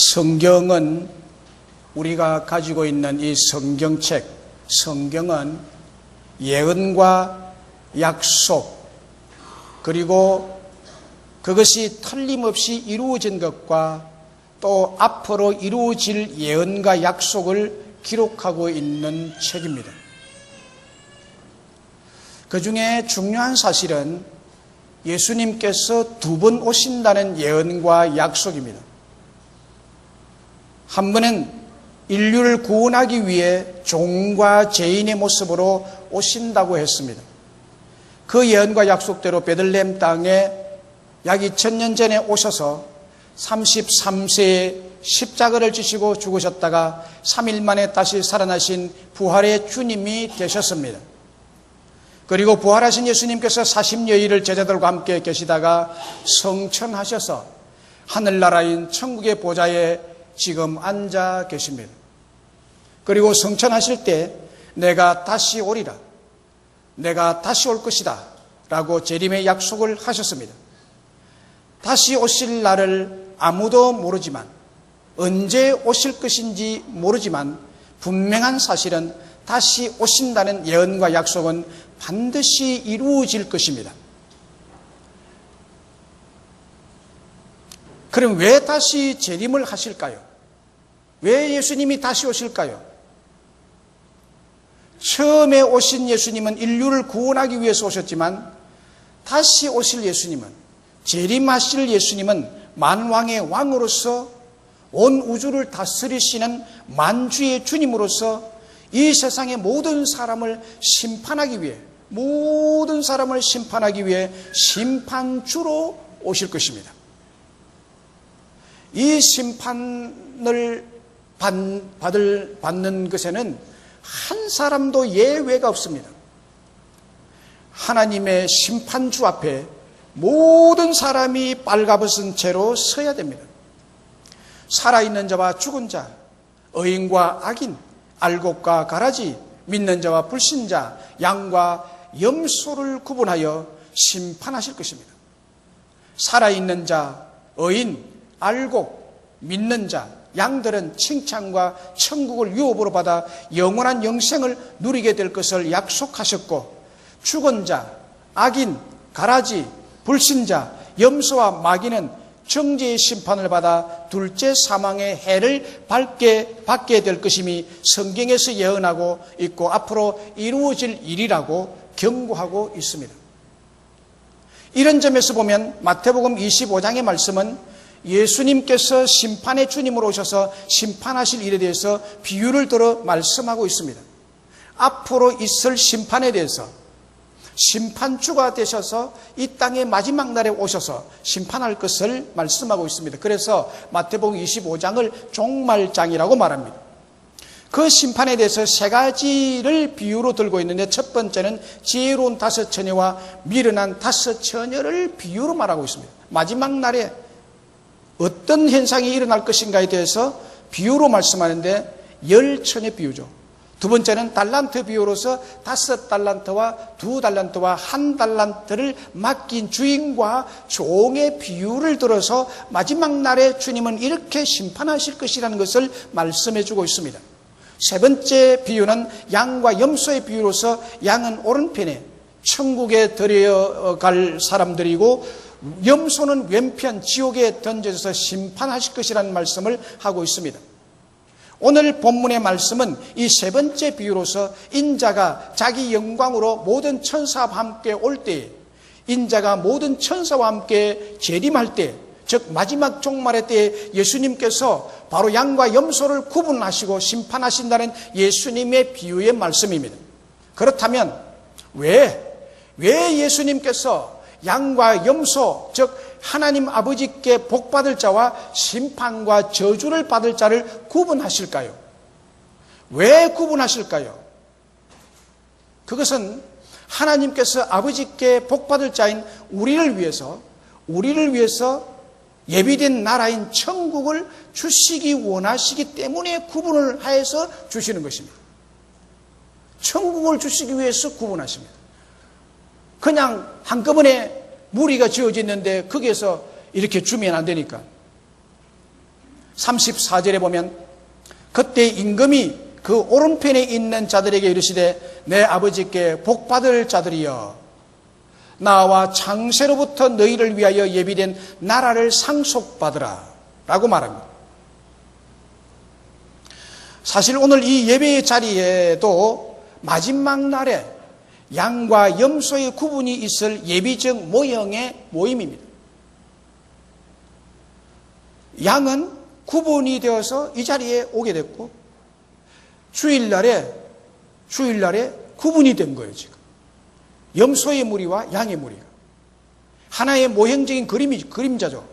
성경은 우리가 가지고 있는 이 성경책, 성경은 예언과 약속, 그리고 그것이 틀림없이 이루어진 것과 또 앞으로 이루어질 예언과 약속을 기록하고 있는 책입니다. 그 중에 중요한 사실은 예수님께서 2번 오신다는 예언과 약속입니다. 한 번은 인류를 구원하기 위해 종과 죄인의 모습으로 오신다고 했습니다. 그 예언과 약속대로 베들레헴 땅에 약 2000년 전에 오셔서 33세에 십자가를 지시고 죽으셨다가 3일 만에 다시 살아나신 부활의 주님이 되셨습니다. 그리고 부활하신 예수님께서 40여일을 제자들과 함께 계시다가 성천하셔서 하늘나라인 천국의 보좌에 지금 앉아 계십니다. 그리고 성천하실 때 내가 다시 오리라, 내가 다시 올 것이다 라고 재림의 약속을 하셨습니다. 다시 오실 날을 아무도 모르지만, 언제 오실 것인지 모르지만 분명한 사실은 다시 오신다는 예언과 약속은 반드시 이루어질 것입니다. 그럼 왜 다시 재림을 하실까요? 왜 예수님이 다시 오실까요? 처음에 오신 예수님은 인류를 구원하기 위해서 오셨지만, 다시 오실 예수님은, 재림하실 예수님은 만왕의 왕으로서 온 우주를 다스리시는 만주의 주님으로서 이 세상의 모든 사람을 심판하기 위해, 모든 사람을 심판하기 위해 심판주로 오실 것입니다. 이 심판을 받는 것에는 한 사람도 예외가 없습니다. 하나님의 심판주 앞에 모든 사람이 빨가벗은 채로 서야 됩니다. 살아있는 자와 죽은 자, 의인과 악인, 알곡과 가라지, 믿는 자와 불신자, 양과 염소를 구분하여 심판하실 것입니다. 살아있는 자, 의인, 알곡, 믿는 자, 양들은 칭찬과 천국을 유업으로 받아 영원한 영생을 누리게 될 것을 약속하셨고, 죽은 자, 악인, 가라지, 불신자, 염소와 마귀는 정죄의 심판을 받아 둘째 사망의 해를 받게 될 것임이 성경에서 예언하고 있고 앞으로 이루어질 일이라고 경고하고 있습니다. 이런 점에서 보면 마태복음 25장의 말씀은 예수님께서 심판의 주님으로 오셔서 심판하실 일에 대해서 비유를 들어 말씀하고 있습니다. 앞으로 있을 심판에 대해서 심판주가 되셔서 이 땅의 마지막 날에 오셔서 심판할 것을 말씀하고 있습니다. 그래서 마태복음 25장을 종말장이라고 말합니다. 그 심판에 대해서 3가지를 비유로 들고 있는데, 첫 번째는 지혜로운 5 처녀와 미련한 5 처녀를 비유로 말하고 있습니다. 마지막 날에 어떤 현상이 일어날 것인가에 대해서 비유로 말씀하는데 10처녀 비유죠. 두 번째는 달란트 비유로서 5달란트와 2달란트와 1달란트를 맡긴 주인과 종의 비유를 들어서 마지막 날에 주님은 이렇게 심판하실 것이라는 것을 말씀해 주고 있습니다. 세 번째 비유는 양과 염소의 비유로서 양은 오른편에 천국에 들여갈 사람들이고 염소는 왼편 지옥에 던져져서 심판하실 것이라는 말씀을 하고 있습니다. 오늘 본문의 말씀은 이 세 번째 비유로서 인자가 자기 영광으로 모든 천사와 함께 올 때에, 인자가 모든 천사와 함께 재림할 때, 즉 마지막 종말의 때에 예수님께서 바로 양과 염소를 구분하시고 심판하신다는 예수님의 비유의 말씀입니다. 그렇다면 왜 예수님께서 양과 염소, 즉 하나님 아버지께 복받을 자와 심판과 저주를 받을 자를 구분하실까요? 왜 구분하실까요? 그것은 하나님께서 아버지께 복받을 자인 우리를 위해서 예비된 나라인 천국을 주시기 원하시기 때문에 구분을 하여서 주시는 것입니다. 천국을 주시기 위해서 구분하십니다. 그냥 한꺼번에 무리가 지어졌는데 거기에서 이렇게 주면 안 되니까. 34절에 보면 그때 임금이 그 오른편에 있는 자들에게 이르시되 내 아버지께 복받을 자들이여 나와 창세로부터 너희를 위하여 예비된 나라를 상속받으라 라고 말합니다. 사실 오늘 이 예배의 자리에도 마지막 날에 양과 염소의 구분이 있을 예비적 모형의 모임입니다. 양은 구분이 되어서 이 자리에 오게 됐고 주일날에 구분이 된 거예요. 지금 염소의 무리와 양의 무리가 하나의 모형적인 그림자죠.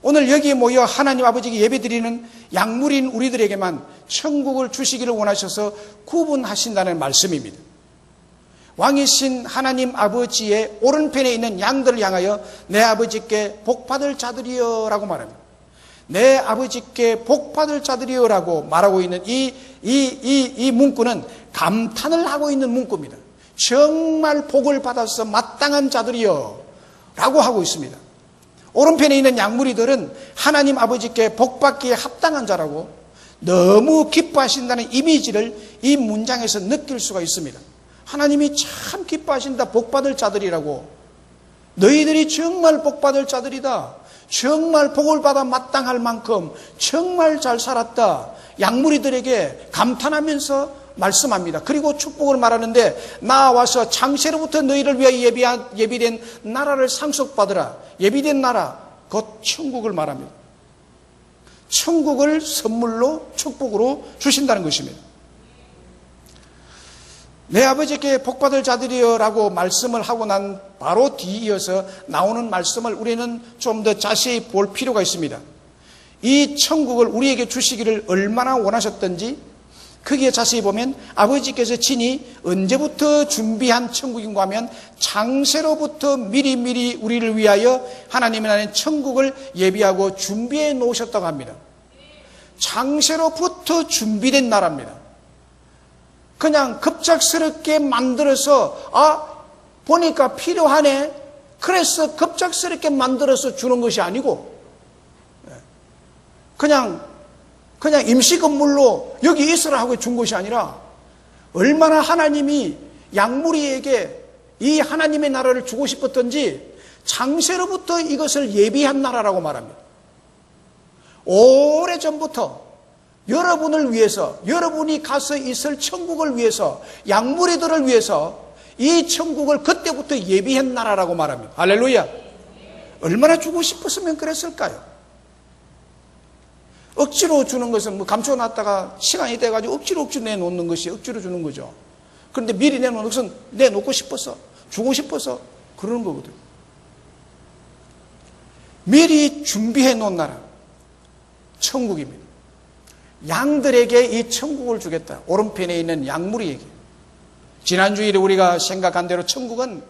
오늘 여기에 모여 하나님 아버지께 예배드리는 양무리인 우리들에게만 천국을 주시기를 원하셔서 구분하신다는 말씀입니다. 왕이신 하나님 아버지의 오른편에 있는 양들을 향하여 내 아버지께 복받을 자들이여 라고 말합니다. 내 아버지께 복받을 자들이여 라고 말하고 있는 이 문구는 감탄을 하고 있는 문구입니다. 정말 복을 받아서 마땅한 자들이여 라고 하고 있습니다. 오른편에 있는 양무리들은 하나님 아버지께 복받기에 합당한 자라고 너무 기뻐하신다는 이미지를 이 문장에서 느낄 수가 있습니다. 하나님이 참 기뻐하신다. 복받을 자들이라고. 너희들이 정말 복받을 자들이다. 정말 복을 받아 마땅할 만큼 정말 잘 살았다. 양무리들에게 감탄하면서 말씀합니다. 그리고 축복을 말하는데 나와서 창세로부터 너희를 위하여 예비된 나라를 상속받으라. 예비된 나라, 곧 천국을 말합니다. 천국을 선물로 축복으로 주신다는 것입니다. 내 아버지께 복받을 자들이여 라고 말씀을 하고 난 바로 뒤이어서 나오는 말씀을 우리는 좀 더 자세히 볼 필요가 있습니다. 이 천국을 우리에게 주시기를 얼마나 원하셨던지 거기에 자세히 보면 아버지께서 친히 언제부터 준비한 천국인가 하면 창세로부터 미리미리 우리를 위하여 하나님의 나라의 천국을 예비하고 준비해 놓으셨다고 합니다. 창세로부터 준비된 나라입니다. 그냥 급작스럽게 만들어서 보니까 필요하네 그래서 급작스럽게 만들어서 주는 것이 아니고 그냥 임시 건물로 여기 있으라 하고 준 것이 아니라 얼마나 하나님이 양무리에게 이 하나님의 나라를 주고 싶었던지 창세로부터 이것을 예비한 나라라고 말합니다. 오래전부터 여러분을 위해서 여러분이 가서 있을 천국을 위해서 양무리들을 위해서 이 천국을 그때부터 예비한 나라라고 말합니다. 할렐루야. 얼마나 주고 싶었으면 그랬을까요? 억지로 주는 것은 감춰놨다가 시간이 돼가지고 억지로 내놓는 것이 억지로 주는 거죠. 그런데 미리 내놓는 것은 내놓고 싶어서 주고 싶어서 그러는 거거든요. 미리 준비해 놓은 나라 천국입니다. 양들에게 이 천국을 주겠다. 오른편에 있는 양무리에게. 지난 주일에 우리가 생각한 대로 천국은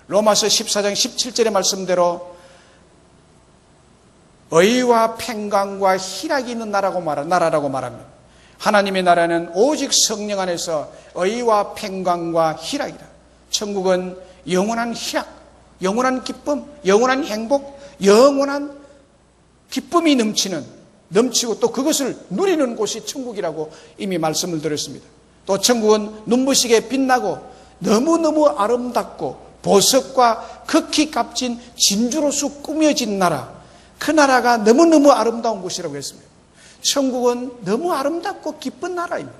로마서 14장 17절의 말씀대로 의와 평강과 희락이 있는 나라라고 말합니다. 하나님의 나라는 오직 성령 안에서 의와 평강과 희락이다. 천국은 영원한 희락, 영원한 기쁨, 영원한 행복, 영원한 기쁨이 넘치고 또 그것을 누리는 곳이 천국이라고 이미 말씀을 드렸습니다. 또 천국은 눈부시게 빛나고 너무너무 아름답고 보석과 극히 값진 진주로서 꾸며진 나라, 그 나라가 너무너무 아름다운 곳이라고 했습니다. 천국은 너무 아름답고 기쁜 나라입니다.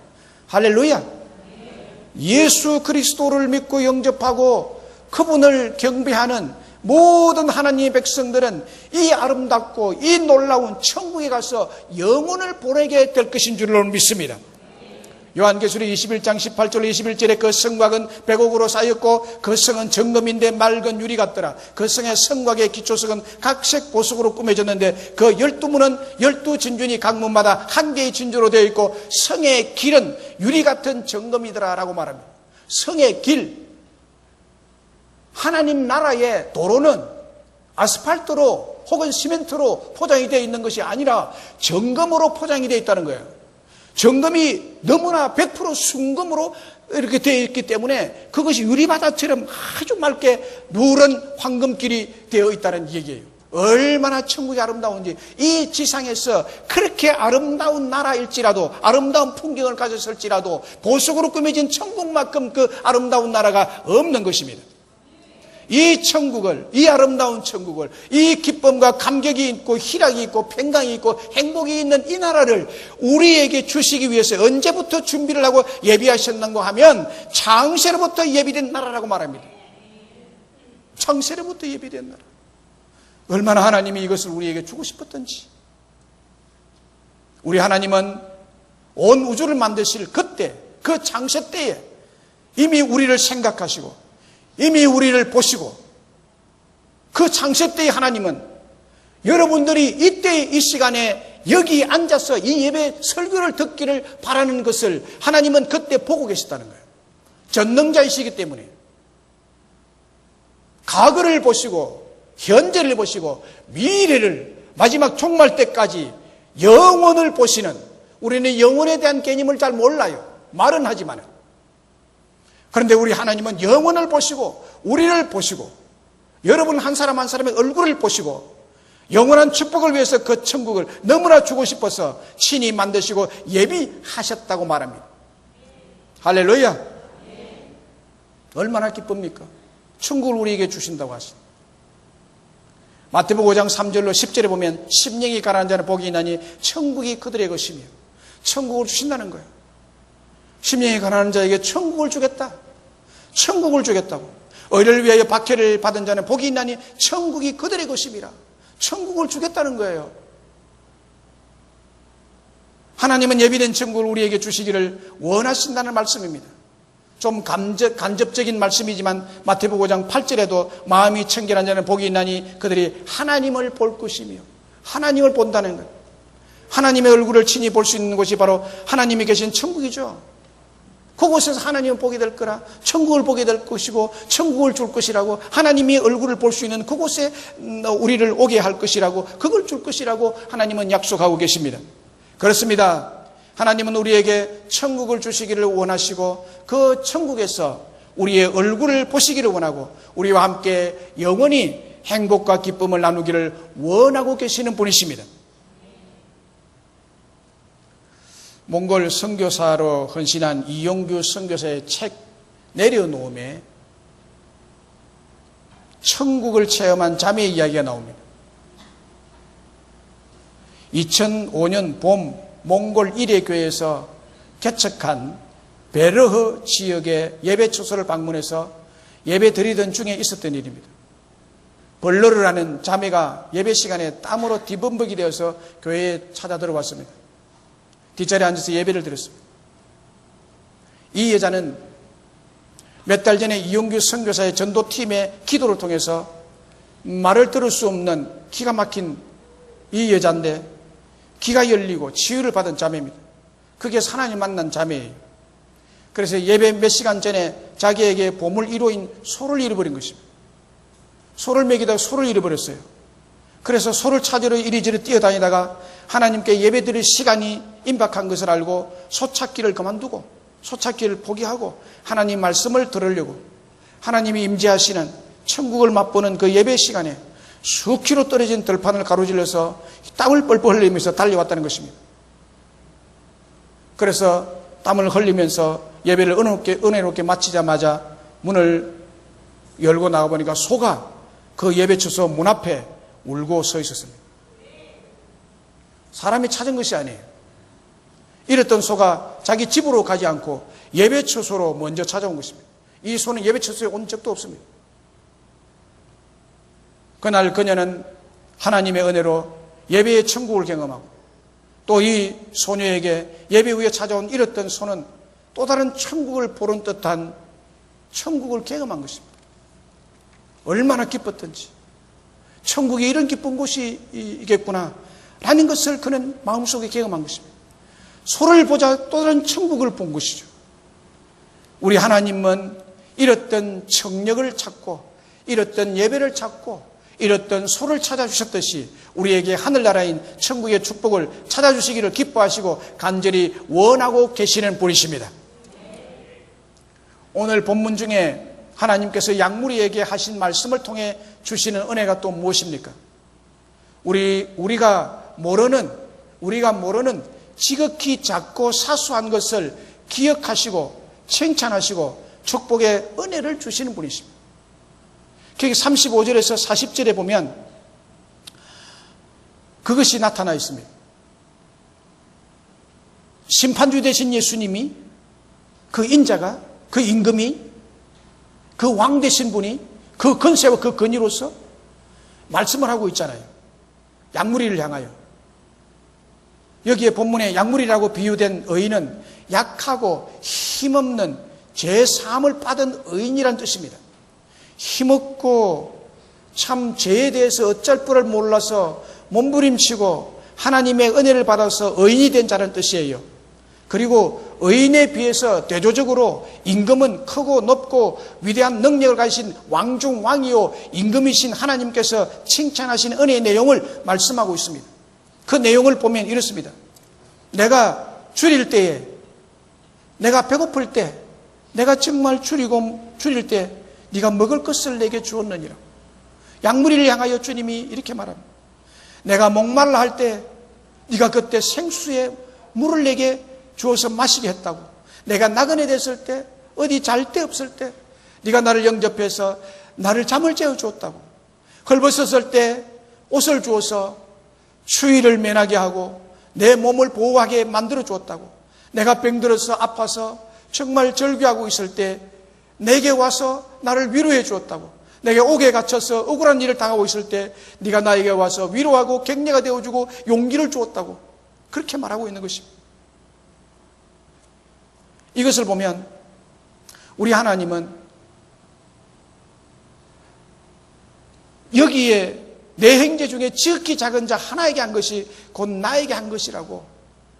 할렐루야. 예수 그리스도를 믿고 영접하고 그분을 경배하는 모든 하나님의 백성들은 이 아름답고 이 놀라운 천국에 가서 영혼을 보내게 될 것인 줄로 믿습니다. 요한계시록 21장 18절 21절에 그 성곽은 백옥으로 쌓였고 그 성은 정금인데 맑은 유리 같더라. 그 성의 성곽의 기초석은 각색 보석으로 꾸며졌는데 그 12문은 12진준이 각 문마다 한 개의 진주로 되어 있고 성의 길은 유리 같은 정금이더라 라고 말합니다. 성의 길, 하나님 나라의 도로는 아스팔트로 혹은 시멘트로 포장이 되어 있는 것이 아니라 정금으로 포장이 되어 있다는 거예요. 정금이 너무나 100% 순금으로 이렇게 되어 있기 때문에 그것이 유리바다처럼 아주 맑게 누런 황금길이 되어 있다는 얘기예요. 얼마나 천국이 아름다운지, 이 지상에서 그렇게 아름다운 나라일지라도, 아름다운 풍경을 가졌을지라도 보석으로 꾸며진 천국만큼 그 아름다운 나라가 없는 것입니다. 이 천국을, 이 아름다운 천국을, 이 기쁨과 감격이 있고 희락이 있고 평강이 있고 행복이 있는 이 나라를 우리에게 주시기 위해서 언제부터 준비를 하고 예비하셨는가 하면 창세로부터 예비된 나라라고 말합니다. 창세로부터 예비된 나라. 얼마나 하나님이 이것을 우리에게 주고 싶었던지. 우리 하나님은 온 우주를 만드실 그때, 그 창세 때에 이미 우리를 생각하시고 이미 우리를 보시고, 그 창세 때의 하나님은 여러분들이 이때 이 시간에 여기 앉아서 이 예배 설교를 듣기를 바라는 것을 하나님은 그때 보고 계셨다는 거예요. 전능자이시기 때문에 과거를 보시고 현재를 보시고 미래를, 마지막 종말 때까지 영원을 보시는, 우리는 영원에 대한 개념을 잘 몰라요. 말은 하지만. 그런데 우리 하나님은 영원을 보시고 우리를 보시고 여러분 한 사람 한 사람의 얼굴을 보시고 영원한 축복을 위해서 그 천국을 너무나 주고 싶어서 친히 만드시고 예비하셨다고 말합니다. 할렐루야. 얼마나 기쁩니까? 천국을 우리에게 주신다고 하십니다. 마태복음 5장 3절로 10절에 보면 심령이 가난한 자는 복이 있나니 천국이 그들의 것이며, 천국을 주신다는 거예요. 심령이 가난한 자에게 천국을 주겠다. 천국을 주겠다고. 의를 위하여 박해를 받은 자는 복이 있나니 천국이 그들의 것임이라. 천국을 주겠다는 거예요. 하나님은 예비된 천국을 우리에게 주시기를 원하신다는 말씀입니다. 좀 간접적인 말씀이지만 마태복음 5장 8절에도 마음이 청결한 자는 복이 있나니 그들이 하나님을 볼 것이며, 하나님을 본다는 것. 하나님의 얼굴을 친히 볼 수 있는 곳이 바로 하나님이 계신 천국이죠. 그곳에서 하나님을 보게 될 거라, 천국을 보게 될 것이고 천국을 줄 것이라고, 하나님이 얼굴을 볼 수 있는 그곳에 우리를 오게 할 것이라고, 그걸 줄 것이라고 하나님은 약속하고 계십니다. 그렇습니다. 하나님은 우리에게 천국을 주시기를 원하시고 그 천국에서 우리의 얼굴을 보시기를 원하고 우리와 함께 영원히 행복과 기쁨을 나누기를 원하고 계시는 분이십니다. 몽골 선교사로 헌신한 이용규 선교사의 책 내려놓음에 천국을 체험한 자매의 이야기가 나옵니다. 2005년 봄 몽골 일회교회에서 개척한 베르흐 지역의 예배 처소를 방문해서 예배 드리던 중에 있었던 일입니다. 벌러르라는 자매가 예배 시간에 땀으로 뒤범벅이 되어서 교회에 찾아 들어왔습니다. 뒷자리에 앉아서 예배를 드렸습니다. 이 여자는 몇 달 전에 이용규 선교사의 전도팀의 기도를 통해서 말을 들을 수 없는 기가 막힌 이 여자인데 귀가 열리고 치유를 받은 자매입니다. 그게 하나님 만난 자매예요. 그래서 예배 몇 시간 전에 자기에게 보물 1호인 소를 잃어버린 것입니다. 소를 먹이다가 소를 잃어버렸어요. 그래서 소를 찾으러 이리저리 뛰어다니다가 하나님께 예배드릴 시간이 임박한 것을 알고 소 찾기를 그만두고 소 찾기를 포기하고 하나님 말씀을 들으려고 하나님이 임재하시는 천국을 맛보는 그 예배 시간에 수키로 떨어진 들판을 가로질러서 땀을 뻘뻘 흘리면서 달려왔다는 것입니다. 그래서 땀을 흘리면서 예배를 은혜롭게 마치자마자 문을 열고 나가보니까 소가 그 예배 처소 문 앞에 울고 서 있었습니다. 사람이 찾은 것이 아니에요. 이랬던 소가 자기 집으로 가지 않고 예배 처소로 먼저 찾아온 것입니다. 이 소는 예배 처소에 온 적도 없습니다. 그날 그녀는 하나님의 은혜로 예배의 천국을 경험하고 또 이 소녀에게 예배 후에 찾아온 이랬던 소는 또 다른 천국을 보는 듯한 천국을 경험한 것입니다. 얼마나 기뻤던지 천국이 이런 기쁜 곳이겠구나 라는 것을 그는 마음속에 경험한 것입니다. 소를 보자 또 다른 천국을 본 것이죠. 우리 하나님은 이랬던 청력을 찾고 이랬던 예배를 찾고 이랬던 소를 찾아주셨듯이 우리에게 하늘나라인 천국의 축복을 찾아주시기를 기뻐하시고 간절히 원하고 계시는 분이십니다. 오늘 본문 중에 하나님께서 양무리에게 하신 말씀을 통해 주시는 은혜가 또 무엇입니까? 우리가 모르는 지극히 작고 사소한 것을 기억하시고 칭찬하시고 축복의 은혜를 주시는 분이십니다. 거기 35절에서 40절에 보면 그것이 나타나 있습니다. 심판주 되신 예수님이, 그 인자가, 그 임금이, 그 왕 되신 분이 그 권세와 그 권위로서 말씀을 하고 있잖아요. 양무리를 향하여. 여기에 본문에 양무리라고 비유된 의인은 약하고 힘없는 죄 사함을 받은 의인이란 뜻입니다. 힘없고 참 죄에 대해서 어쩔 뿔을 몰라서 몸부림치고 하나님의 은혜를 받아서 의인이 된 자라는 뜻이에요. 그리고 의인에 비해서 대조적으로 임금은 크고 높고 위대한 능력을 가지신 왕중 왕이요 임금이신 하나님께서 칭찬하신 은혜의 내용을 말씀하고 있습니다. 그 내용을 보면 이렇습니다. 내가 줄일 때에, 내가 배고플 때, 내가 정말 줄일 때 네가 먹을 것을 내게 주었느니라. 양무리를 향하여 주님이 이렇게 말합니다. 내가 목말라 할 때 네가 그때 생수에 물을 내게 주어서 마시게 했다고. 내가 나그네 됐을 때, 어디 잘 데 없을 때 네가 나를 영접해서 나를 잠을 재워 주었다고. 헐벗었을 때 옷을 주어서 추위를 면하게 하고 내 몸을 보호하게 만들어 주었다고. 내가 병들어서 아파서 정말 절규하고 있을 때 내게 와서 나를 위로해 주었다고. 내게 옥에 갇혀서 억울한 일을 당하고 있을 때 네가 나에게 와서 위로하고 격려가 되어주고 용기를 주었다고. 그렇게 말하고 있는 것입니다. 이것을 보면 우리 하나님은 여기에 내 형제 중에 지극히 작은 자 하나에게 한 것이 곧 나에게 한 것이라고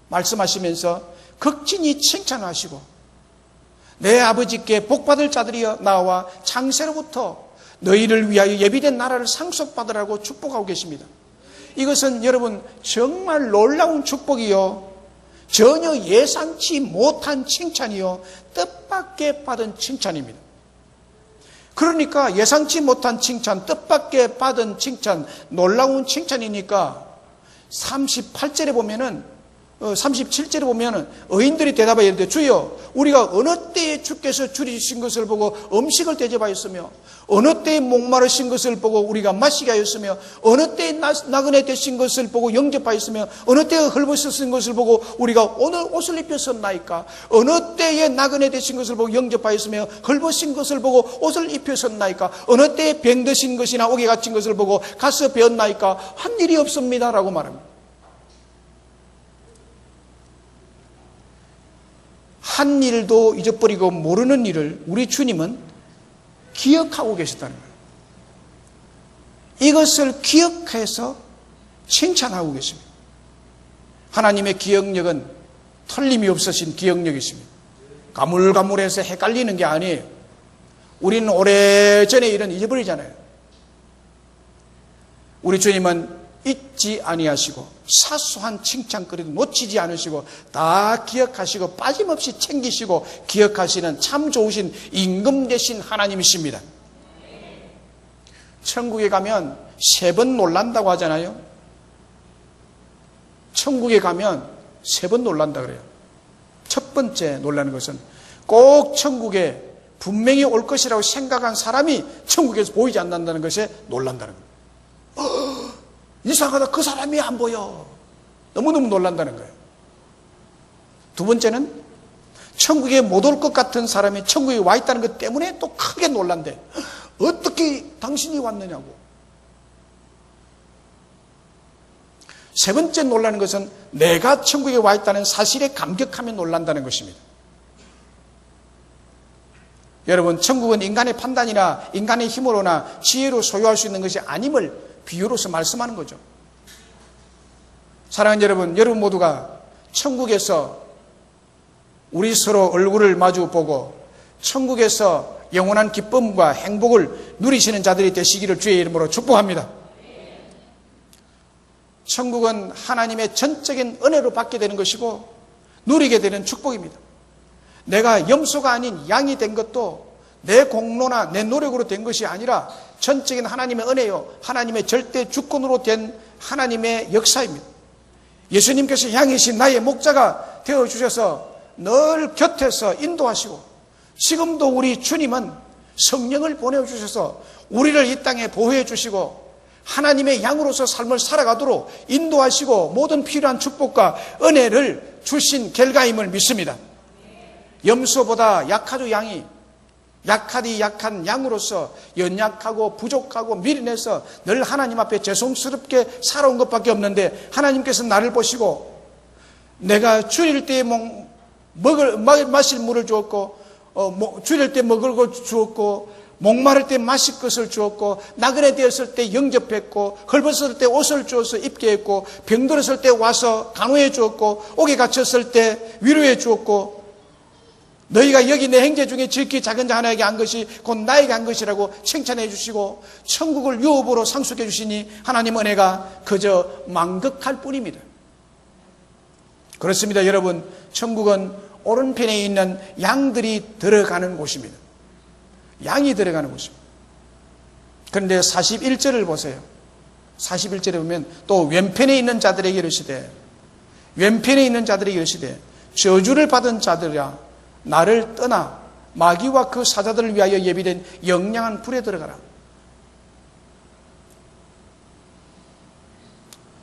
말씀하시면서 극진히 칭찬하시고 내 아버지께 복받을 자들이여 나와 창세로부터 너희를 위하여 예비된 나라를 상속받으라고 축복하고 계십니다. 이것은 여러분 정말 놀라운 축복이요, 전혀 예상치 못한 칭찬이요, 뜻밖의 받은 칭찬입니다. 그러니까 예상치 못한 칭찬, 뜻밖의 받은 칭찬, 놀라운 칭찬이니까 38절에 보면은 37절에 보면은 의인들이 대답하여 이르되 주여 우리가 어느 때에 주께서 줄이신 것을 보고 음식을 대접하였으며 어느 때에 목마르신 것을 보고 우리가 마시게 하였으며 어느 때에 나그네 되신 것을 보고 영접하였으며 어느 때에 헐벗으신 것을 보고 우리가 오늘 옷을 입혔었나이까. 어느 때에 나그네 되신 것을 보고 영접하였으며 헐벗은 것을 보고 옷을 입혔었나이까. 어느 때에 병드신 것이나 옥에 갇힌 것을 보고 가서 배웠나이까. 한 일이 없습니다라고 말합니다. 한 일도 잊어버리고 모르는 일을 우리 주님은 기억하고 계셨다는 거예요. 이것을 기억해서 칭찬하고 계십니다. 하나님의 기억력은 틀림이 없으신 기억력이십니다. 가물가물해서 헷갈리는 게 아니에요. 우리는 오래전의 일은 잊어버리잖아요. 우리 주님은 잊지 아니하시고 사소한 칭찬거리도 놓치지 않으시고 다 기억하시고 빠짐없이 챙기시고 기억하시는 참 좋으신 임금 되신 하나님이십니다. 천국에 가면 3번 놀란다고 하잖아요. 천국에 가면 3번 놀란다 그래요. 첫 번째 놀라는 것은 꼭 천국에 분명히 올 것이라고 생각한 사람이 천국에서 보이지 않는다는 것에 놀란다는 거예요. 이상하다, 그 사람이 안 보여. 너무너무 놀란다는 거예요. 두 번째는 천국에 못 올 것 같은 사람이 천국에 와 있다는 것 때문에 또 크게 놀란대. 어떻게 당신이 왔느냐고. 세 번째 놀라는 것은 내가 천국에 와 있다는 사실에 감격하며 놀란다는 것입니다. 여러분, 천국은 인간의 판단이나 인간의 힘으로나 지혜로 소유할 수 있는 것이 아님을 비유로서 말씀하는 거죠. 사랑하는 여러분, 여러분 모두가 천국에서 우리 서로 얼굴을 마주 보고 천국에서 영원한 기쁨과 행복을 누리시는 자들이 되시기를 주의 이름으로 축복합니다. 천국은 하나님의 전적인 은혜로 받게 되는 것이고 누리게 되는 축복입니다. 내가 염소가 아닌 양이 된 것도 내 공로나 내 노력으로 된 것이 아니라 전적인 하나님의 은혜요, 하나님의 절대 주권으로 된 하나님의 역사입니다. 예수님께서 향이신 나의 목자가 되어주셔서 늘 곁에서 인도하시고, 지금도 우리 주님은 성령을 보내주셔서 우리를 이 땅에 보호해 주시고 하나님의 양으로서 삶을 살아가도록 인도하시고 모든 필요한 축복과 은혜를 주신 결과임을 믿습니다. 염소보다 약하죠. 양이 약하디 약한 양으로서 연약하고 부족하고 미련해서 늘 하나님 앞에 죄송스럽게 살아온 것밖에 없는데, 하나님께서 나를 보시고 내가 줄일 때 마실 물을 주었고, 줄일 때 먹을 것 주었고, 목마를 때 마실 것을 주었고, 나그네 되었을 때 영접했고, 헐벗을 때 옷을 주어서 입게 했고, 병들었을 때 와서 간호해 주었고, 옥에 갇혔을 때 위로해 주었고, 너희가 여기 내 형제 중에 지극히 작은 자 하나에게 한 것이 곧 나에게 한 것이라고 칭찬해 주시고 천국을 유업으로 상속해 주시니 하나님 은혜가 그저 만극할 뿐입니다. 그렇습니다. 여러분, 천국은 오른편에 있는 양들이 들어가는 곳입니다. 양이 들어가는 곳입니다. 그런데 41절을 보세요. 41절에 보면 또 왼편에 있는 자들에게 이르시되, 왼편에 있는 자들에게 이르시되 저주를 받은 자들이라 나를 떠나 마귀와 그 사자들을 위하여 예비된 영양한 불에 들어가라.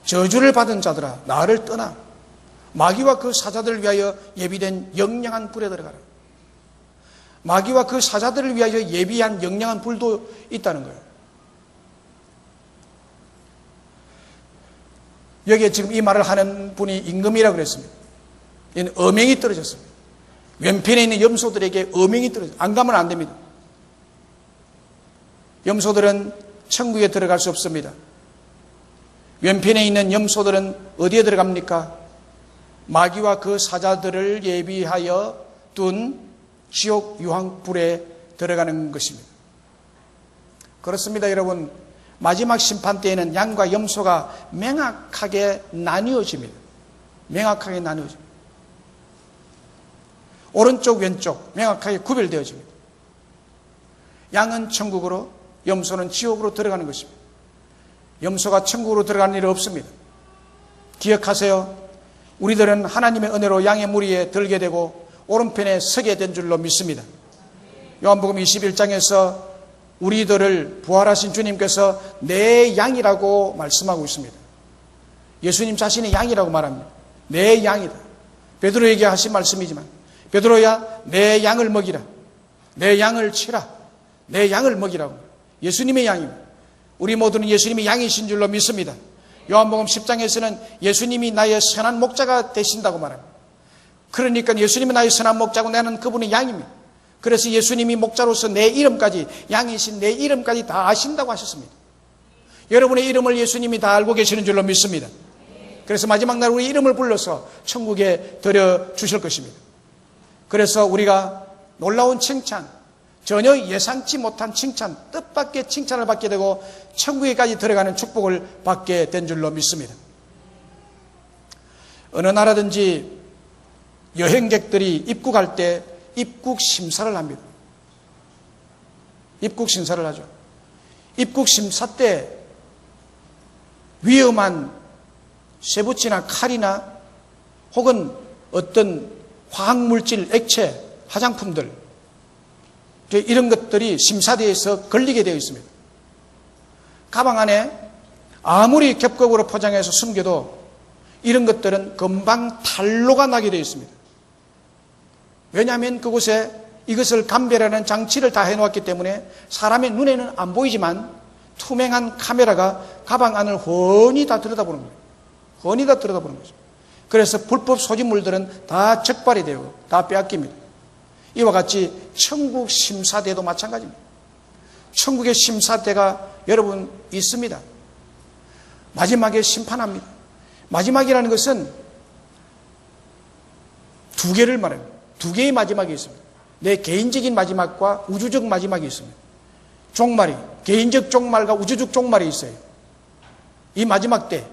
저주를 받은 자들아 나를 떠나 마귀와 그 사자들을 위하여 예비된 영양한 불에 들어가라. 마귀와 그 사자들을 위하여 예비한 영양한 불도 있다는 거예요. 여기에 지금 이 말을 하는 분이 임금이라고 그랬습니다. 이는 어명이 떨어졌습니다. 왼편에 있는 염소들에게 어명이 떨어졌습니다. 안 가면 안 됩니다. 염소들은 천국에 들어갈 수 없습니다. 왼편에 있는 염소들은 어디에 들어갑니까? 마귀와 그 사자들을 예비하여 둔 지옥 유황불에 들어가는 것입니다. 그렇습니다, 여러분. 마지막 심판 때에는 양과 염소가 명확하게 나뉘어집니다. 명확하게 나뉘어집니다. 오른쪽 왼쪽 명확하게 구별되어집니다. 양은 천국으로, 염소는 지옥으로 들어가는 것입니다. 염소가 천국으로 들어가는 일은 없습니다. 기억하세요. 우리들은 하나님의 은혜로 양의 무리에 들게 되고 오른편에 서게 된 줄로 믿습니다. 요한복음 21장에서 우리들을 부활하신 주님께서 내 양이라고 말씀하고 있습니다. 예수님 자신이 양이라고 말합니다. 내 양이다. 베드로에게 하신 말씀이지만, 베드로야 내 양을 먹이라, 내 양을 치라, 내 양을 먹이라고. 예수님의 양입니다. 우리 모두는 예수님이 양이신 줄로 믿습니다. 요한복음 10장에서는 예수님이 나의 선한 목자가 되신다고 말합니다. 그러니까 예수님이 나의 선한 목자고 나는 그분의 양입니다. 그래서 예수님이 목자로서 내 이름까지, 양이신 내 이름까지 다 아신다고 하셨습니다. 여러분의 이름을 예수님이 다 알고 계시는 줄로 믿습니다. 그래서 마지막 날 우리 이름을 불러서 천국에 들여주실 것입니다. 그래서 우리가 놀라운 칭찬, 전혀 예상치 못한 칭찬, 뜻밖의 칭찬을 받게 되고 천국에까지 들어가는 축복을 받게 된 줄로 믿습니다. 어느 나라든지 여행객들이 입국할 때 입국 심사를 합니다. 입국 심사를 하죠. 입국 심사 때 위험한 쇠붙이나 칼이나 혹은 어떤 화학물질, 액체, 화장품들, 이런 것들이 심사대에서 걸리게 되어 있습니다. 가방 안에 아무리 겹겹으로 포장해서 숨겨도 이런 것들은 금방 탄로가 나게 되어 있습니다. 왜냐하면 그곳에 이것을 감별하는 장치를 다 해놓았기 때문에 사람의 눈에는 안 보이지만 투명한 카메라가 가방 안을 훤히 다 들여다보는 거예요. 훤히 다 들여다보는 거죠. 그래서 불법 소지물들은 다 적발이 되고 다 빼앗깁니다. 이와 같이 천국 심사대도 마찬가지입니다. 천국의 심사대가 여러분 있습니다. 마지막에 심판합니다. 마지막이라는 것은 두 개를 말합니다. 두 개의 마지막이 있습니다. 내 개인적인 마지막과 우주적 마지막이 있습니다. 종말이, 개인적 종말과 우주적 종말이 있어요. 이 마지막 때,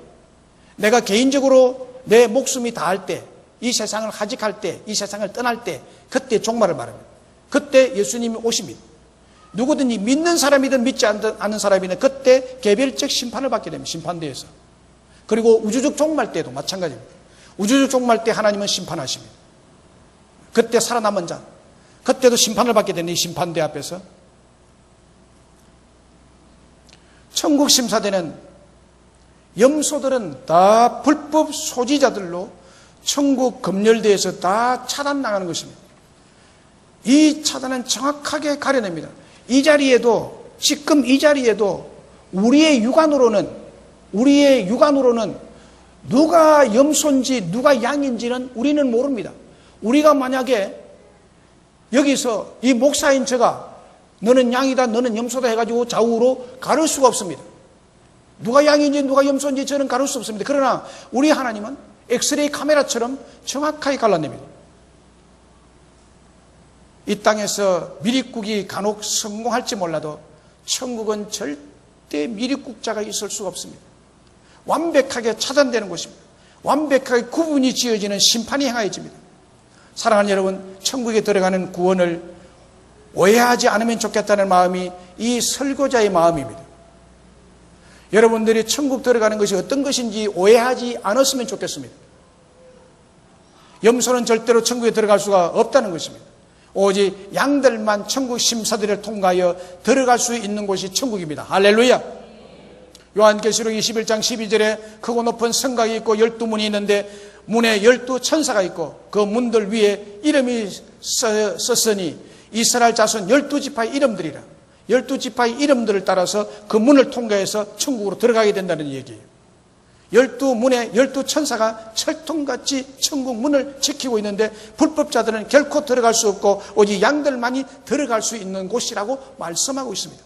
내가 개인적으로 내 목숨이 다할 때, 이 세상을 하직할 때, 이 세상을 떠날 때, 그때 종말을 말합니다. 그때 예수님이 오십니다. 누구든지 믿는 사람이든 믿지 않는 사람이든 그때 개별적 심판을 받게 됩니다. 심판대에서. 그리고 우주적 종말 때도 마찬가지입니다. 우주적 종말 때 하나님은 심판하십니다. 그때 살아남은 자, 그때도 심판을 받게 되는 이 심판대 앞에서 천국 심사대는 염소들은 다 불법 소지자들로 천국 검열대에서 다 차단당하는 것입니다. 이 차단은 정확하게 가려냅니다. 이 자리에도, 지금 이 자리에도 우리의 육안으로는 누가 염소인지 누가 양인지는 우리는 모릅니다. 우리가 만약에 여기서 이 목사인 제가 너는 양이다, 너는 염소다 해가지고 좌우로 가를 수가 없습니다. 누가 양인지 누가 염소인지 저는 가를 수 없습니다. 그러나 우리 하나님은 엑스레이 카메라처럼 정확하게 갈라냅니다. 이 땅에서 미립국이 간혹 성공할지 몰라도 천국은 절대 미립국자가 있을 수가 없습니다. 완벽하게 차단되는 곳입니다. 완벽하게 구분이 지어지는 심판이 행하여집니다. 사랑하는 여러분, 천국에 들어가는 구원을 오해하지 않으면 좋겠다는 마음이 이 설교자의 마음입니다. 여러분들이 천국 들어가는 것이 어떤 것인지 오해하지 않았으면 좋겠습니다. 염소는 절대로 천국에 들어갈 수가 없다는 것입니다. 오직 양들만 천국 심사들을 통과하여 들어갈 수 있는 곳이 천국입니다. 할렐루야. 요한계시록 21장 12절에 크고 높은 성곽이 있고 12문이 있는데 문에 12천사가 있고 그 문들 위에 이름이 썼으니 이스라엘 자손 12지파의 이름들이라. 12지파의 이름들을 따라서 그 문을 통과해서 천국으로 들어가게 된다는 얘기예요. 12문에 12천사가 철통같이 천국 문을 지키고 있는데 불법자들은 결코 들어갈 수 없고 오직 양들만이 들어갈 수 있는 곳이라고 말씀하고 있습니다.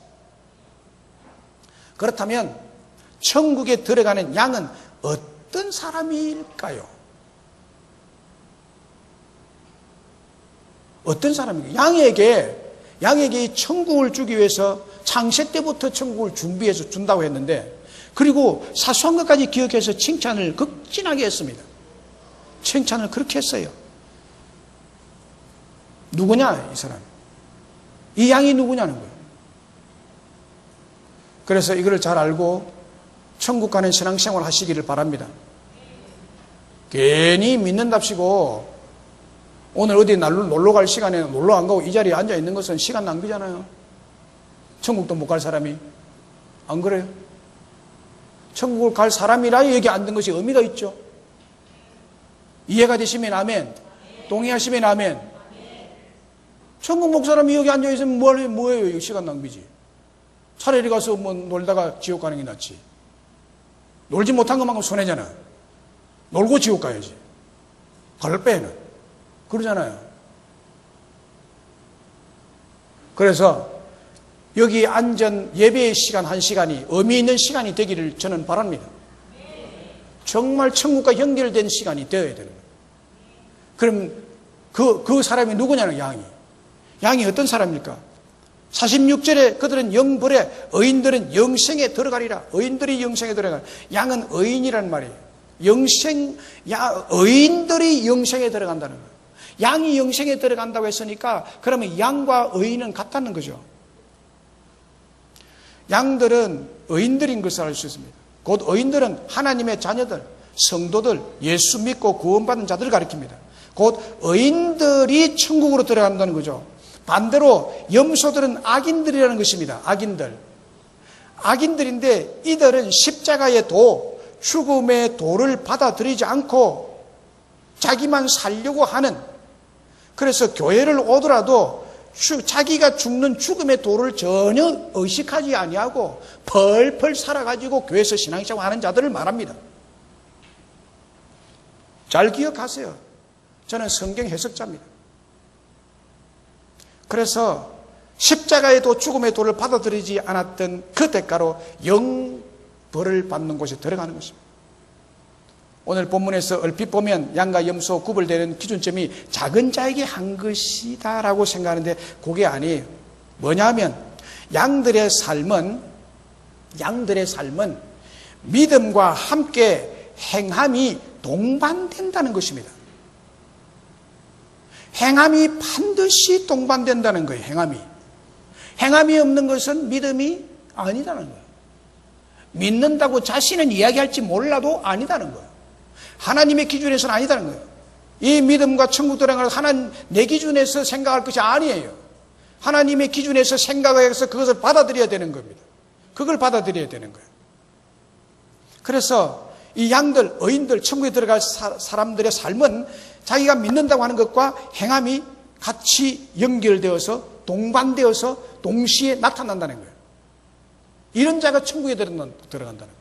그렇다면 천국에 들어가는 양은 어떤 사람일까요? 어떤 사람입니까? 양에게 이 천국을 주기 위해서 창세 때부터 천국을 준비해서 준다고 했는데 그리고 사소한 것까지 기억해서 칭찬을 극진하게 했습니다. 칭찬을 그렇게 했어요. 누구냐 이 사람? 이 양이 누구냐는 거예요. 그래서 이걸 잘 알고 천국 가는 신앙생활 하시기를 바랍니다. 괜히 믿는답시고 오늘 어디 놀러 갈 시간에 놀러 안 가고 이 자리에 앉아 있는 것은 시간 낭비잖아요. 천국도 못 갈 사람이. 안 그래요? 천국을 갈 사람이라 여기 앉은 것이 의미가 있죠. 이해가 되시면 아멘. 동의하시면 아멘. 천국 못 사람이 여기 앉아 있으면 뭐예요? 시간 낭비지. 차라리 가서 뭐 놀다가 지옥 가는 게 낫지. 놀지 못한 것만큼 손해잖아. 놀고 지옥 가야지. 갈 빼는. 그러잖아요. 그래서 여기 앉은 예배의 시간 1시간이 의미 있는 시간이 되기를 저는 바랍니다. 정말 천국과 연결된 시간이 되어야 되는 거예요. 그럼 그 사람이 누구냐는 양이 어떤 사람입니까? 46절에 그들은 영벌에 의인들은 영생에 들어가리라. 의인들이 영생에 들어가리라. 양은 의인이란 말이에요. 의인들이 영생에 들어간다는 거예요. 양이 영생에 들어간다고 했으니까 그러면 양과 의인은 같다는 거죠. 양들은 의인들인 것을 알 수 있습니다. 곧 의인들은 하나님의 자녀들, 성도들, 예수 믿고 구원받은 자들을 가리킵니다. 곧 의인들이 천국으로 들어간다는 거죠. 반대로 염소들은 악인들이라는 것입니다. 악인들인데 이들은 십자가의 죽음의 도를 받아들이지 않고 자기만 살려고 하는, 그래서 교회를 오더라도 자기가 죽는 죽음의 도를 전혀 의식하지 아니하고 펄펄 살아가지고 교회에서 신앙생활 하는 자들을 말합니다. 잘 기억하세요. 저는 성경 해석자입니다. 그래서 십자가의 죽음의 도를 받아들이지 않았던 그 대가로 영벌을 받는 곳에 들어가는 것입니다. 오늘 본문에서 얼핏 보면 양과 염소 구별되는 기준점이 작은 자에게 한 것이다 라고 생각하는데 그게 아니에요. 뭐냐면 양들의 삶은 믿음과 함께 행함이 동반된다는 것입니다. 행함이 반드시 동반된다는 거예요. 행함이 없는 것은 믿음이 아니다는 거예요. 믿는다고 자신은 이야기할지 몰라도 아니다는 거예요. 하나님의 기준에서는 아니다는 거예요. 이 믿음과 천국 들어가는 하나님 내 기준에서 생각할 것이 아니에요. 하나님의 기준에서 생각해서 그것을 받아들여야 되는 겁니다. 그걸 받아들여야 되는 거예요. 그래서 이 양들, 의인들, 천국에 들어갈 사람들의 삶은 자기가 믿는다고 하는 것과 행함이 같이 연결되어서 동반되어서 동시에 나타난다는 거예요. 이런 자가 천국에 들어간다는 거예요.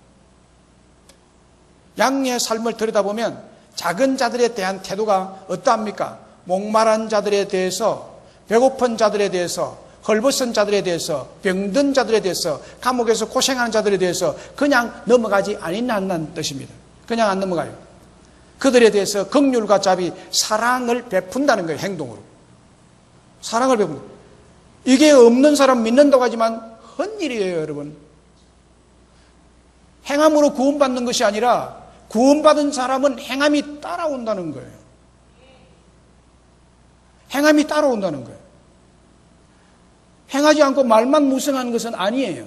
양의 삶을 들여다보면 작은 자들에 대한 태도가 어떠합니까? 목마른 자들에 대해서, 배고픈 자들에 대해서, 헐벗은 자들에 대해서, 병든 자들에 대해서, 감옥에서 고생하는 자들에 대해서 그냥 넘어가지 않는다는 뜻입니다. 그냥 안 넘어가요. 그들에 대해서 긍휼과 자비, 사랑을 베푼다는 거예요. 행동으로. 사랑을 베푼다. 이게 없는 사람 믿는다고 하지만 헛일이에요, 여러분. 행함으로 구원받는 것이 아니라 구원받은 사람은 행함이 따라온다는 거예요. 행함이 따라온다는 거예요. 행하지 않고 말만 무성한 것은 아니에요.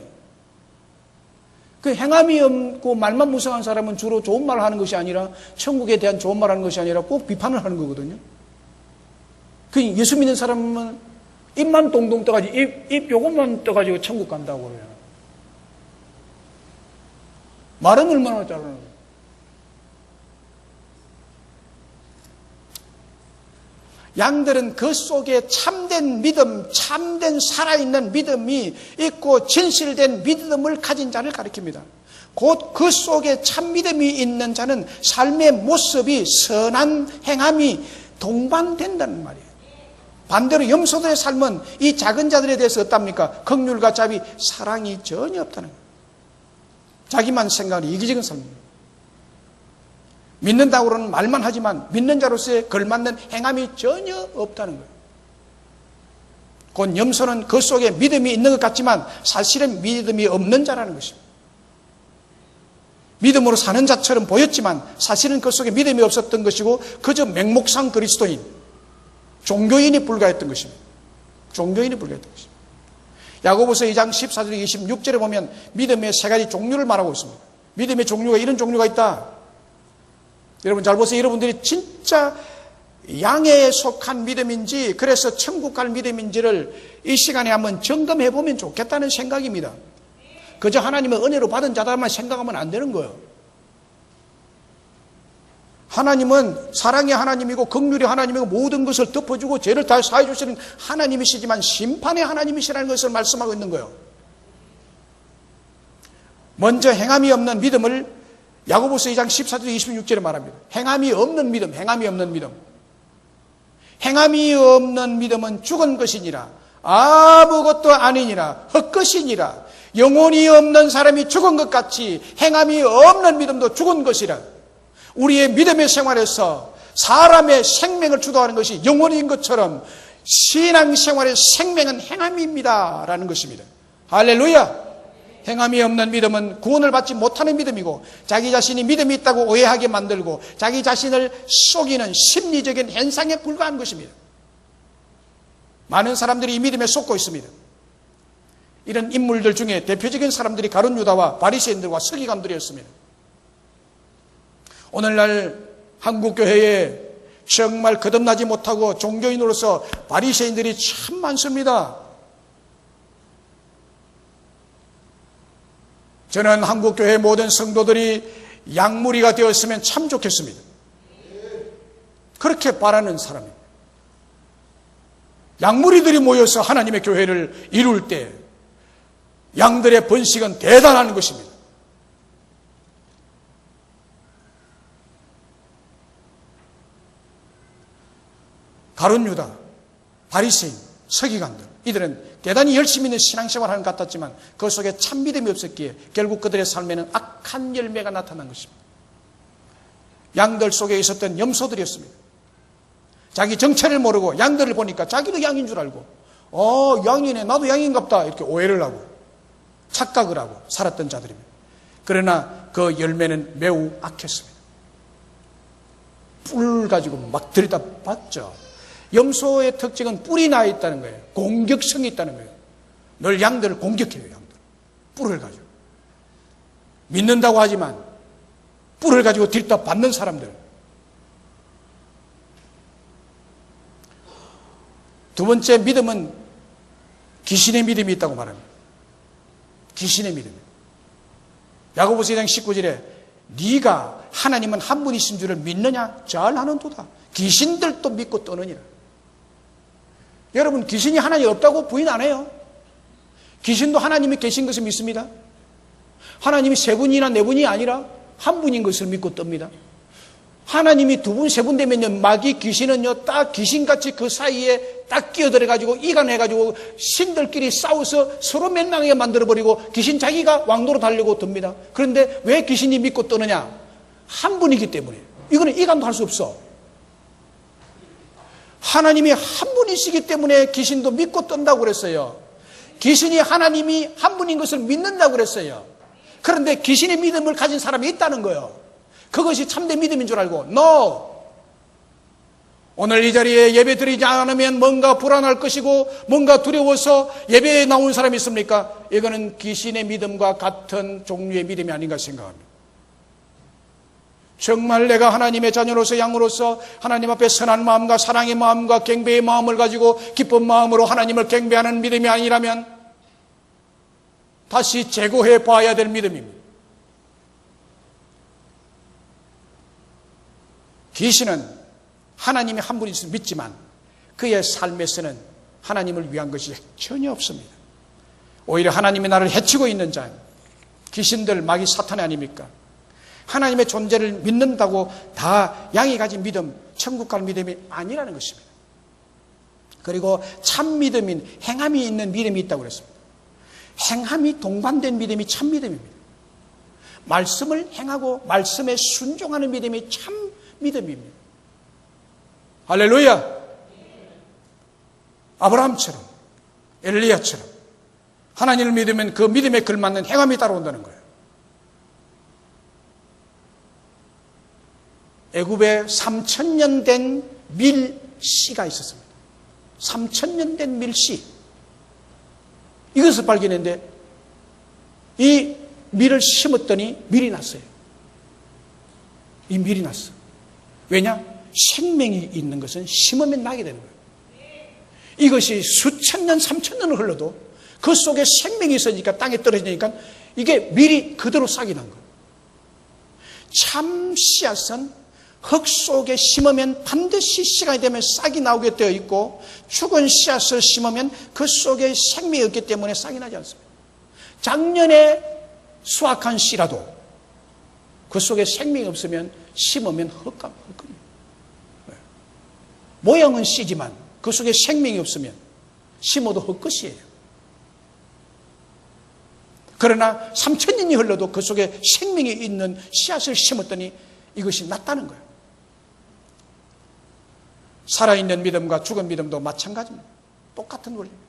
그 행함이 없고 말만 무성한 사람은 주로 좋은 말을 하는 것이 아니라 천국에 대한 좋은 말을 하는 것이 아니라 꼭 비판을 하는 거거든요. 그 예수 믿는 사람은 입만 동동 떠가지고 입 요것만 떠가지고 천국 간다고 그래요. 말은 얼마나 잘하는 거예요. 양들은 그 속에 참된 믿음, 참된 살아있는 믿음이 있고 진실된 믿음을 가진 자를 가리킵니다. 곧 그 속에 참 믿음이 있는 자는 삶의 모습이 선한 행함이 동반된다는 말이에요. 반대로 염소들의 삶은 이 작은 자들에 대해서 어떻답니까? 긍휼과 자비, 사랑이 전혀 없다는 거예요. 자기만 생각하는 이기적인 삶입니다. 믿는다고는 말만 하지만 믿는 자로서의 걸맞는 행함이 전혀 없다는 거예요. 곧 염소는 그 속에 믿음이 있는 것 같지만 사실은 믿음이 없는 자라는 것입니다. 믿음으로 사는 자처럼 보였지만 사실은 그 속에 믿음이 없었던 것이고 그저 맹목상 그리스도인, 종교인이 불과했던 것입니다. 종교인이 불과했던 것입니다. 야고보서 2장 14절 26절에 보면 믿음의 세 가지 종류를 말하고 있습니다. 믿음의 종류가 이런 종류가 있다. 여러분 잘 보세요. 여러분들이 진짜 양에 속한 믿음인지 그래서 천국 갈 믿음인지를 이 시간에 한번 점검해 보면 좋겠다는 생각입니다. 그저 하나님의 은혜로 받은 자들만 생각하면 안 되는 거예요. 하나님은 사랑의 하나님이고 긍휼의 하나님이고 모든 것을 덮어주고 죄를 다 사해 주시는 하나님이시지만 심판의 하나님이시라는 것을 말씀하고 있는 거예요. 먼저 행함이 없는 믿음을 야고보서 2장 14절 26절에 말합니다. 행함이 없는 믿음, 행함이 없는 믿음. 행함이 없는 믿음은 죽은 것이니라. 아무것도 아니니라. 헛것이니라. 영혼이 없는 사람이 죽은 것 같이 행함이 없는 믿음도 죽은 것이라. 우리의 믿음의 생활에서 사람의 생명을 주도하는 것이 영혼인 것처럼 신앙생활의 생명은 행함입니다. 라는 것입니다. 할렐루야! 행함이 없는 믿음은 구원을 받지 못하는 믿음이고 자기 자신이 믿음이 있다고 오해하게 만들고 자기 자신을 속이는 심리적인 현상에 불과한 것입니다. 많은 사람들이 이 믿음에 속고 있습니다. 이런 인물들 중에 대표적인 사람들이 가룟 유다와 바리새인들과 서기관들이었습니다. 오늘날 한국교회에 정말 거듭나지 못하고 종교인으로서 바리새인들이 참 많습니다. 저는 한국교회 모든 성도들이 양무리가 되었으면 참 좋겠습니다. 그렇게 바라는 사람입니다. 양무리들이 모여서 하나님의 교회를 이룰 때 양들의 번식은 대단한 것입니다. 가룟 유다, 바리새인, 서기관들 이들은 대단히 열심히 있는 신앙생활을 하는 것 같았지만 그 속에 참 믿음이 없었기에 결국 그들의 삶에는 악한 열매가 나타난 것입니다. 양들 속에 있었던 염소들이었습니다. 자기 정체를 모르고 양들을 보니까 자기도 양인 줄 알고 양이네 나도 양인갑다 이렇게 오해를 하고 착각을 하고 살았던 자들입니다. 그러나 그 열매는 매우 악했습니다. 뿔 가지고 막 들여다봤죠. 염소의 특징은 뿔이 나 있다는 거예요. 공격성이 있다는 거예요. 늘 양들을 공격해요. 양들. 뿔을 가지고. 믿는다고 하지만 뿔을 가지고 들떠 받는 사람들. 두 번째 믿음은 귀신의 믿음이 있다고 말합니다. 귀신의 믿음. 야고보서 2장 19절에 네가 하나님은 한 분이신 줄을 믿느냐? 잘하는도다. 귀신들도 믿고 떠느니라. 여러분, 귀신이 하나님 없다고 부인 안 해요. 귀신도 하나님이 계신 것을 믿습니다. 하나님이 세 분이나 네 분이 아니라 한 분인 것을 믿고 뜹니다. 하나님이 두 분, 세 분 되면요, 마귀 귀신은요, 딱 귀신같이 그 사이에 딱 끼어들어가지고, 이간해가지고, 신들끼리 싸워서 서로 멸망하게 만들어버리고, 귀신 자기가 왕도로 달려고 듭니다. 그런데 왜 귀신이 믿고 떠느냐? 한 분이기 때문에. 이거는 이간도 할 수 없어. 하나님이 한 분이시기 때문에 귀신도 믿고 뜬다고 그랬어요. 귀신이 하나님이 한 분인 것을 믿는다고 그랬어요. 그런데 귀신의 믿음을 가진 사람이 있다는 거예요. 그것이 참된 믿음인 줄 알고. No! 오늘 이 자리에 예배 드리지 않으면 뭔가 불안할 것이고 뭔가 두려워서 예배에 나온 사람이 있습니까? 이거는 귀신의 믿음과 같은 종류의 믿음이 아닌가 생각합니다. 정말 내가 하나님의 자녀로서 양으로서 하나님 앞에 선한 마음과 사랑의 마음과 경배의 마음을 가지고 기쁜 마음으로 하나님을 경배하는 믿음이 아니라면 다시 재고해 봐야 될 믿음입니다. 귀신은 하나님이 한 분이서 믿지만 그의 삶에서는 하나님을 위한 것이 전혀 없습니다. 오히려 하나님이 나를 해치고 있는 자, 귀신들, 마귀, 사탄이 아닙니까? 하나님의 존재를 믿는다고 다 양이 가진 믿음, 천국 갈 믿음이 아니라는 것입니다. 그리고 참 믿음인 행함이 있는 믿음이 있다고 그랬습니다. 행함이 동반된 믿음이 참 믿음입니다. 말씀을 행하고 말씀에 순종하는 믿음이 참 믿음입니다. 할렐루야! 아브라함처럼, 엘리야처럼 하나님을 믿으면 그 믿음에 걸맞는 행함이 따라온다는 거예요. 애굽에 3,000년 된 밀씨가 있었습니다. 3,000년 된 밀씨. 이것을 발견했는데 이 밀을 심었더니 밀이 났어요. 이 밀이 났어. 왜냐? 생명이 있는 것은 심으면 나게 되는 거예요. 이것이 수천 년, 3,000년을 흘러도 그 속에 생명이 있으니까 땅에 떨어지니까 이게 밀이 그대로 싹이 난 거예요. 참 씨앗은 흙 속에 심으면 반드시 시간이 되면 싹이 나오게 되어 있고 죽은 씨앗을 심으면 그 속에 생명이 없기 때문에 싹이 나지 않습니다. 작년에 수확한 씨라도 그 속에 생명이 없으면 심으면 흙입니다. 모양은 씨지만 그 속에 생명이 없으면 심어도 흙것이에요. 그러나 3,000년이 흘러도 그 속에 생명이 있는 씨앗을 심었더니 이것이 낫다는 거예요. 살아있는 믿음과 죽은 믿음도 마찬가지입니다. 똑같은 원리입니다.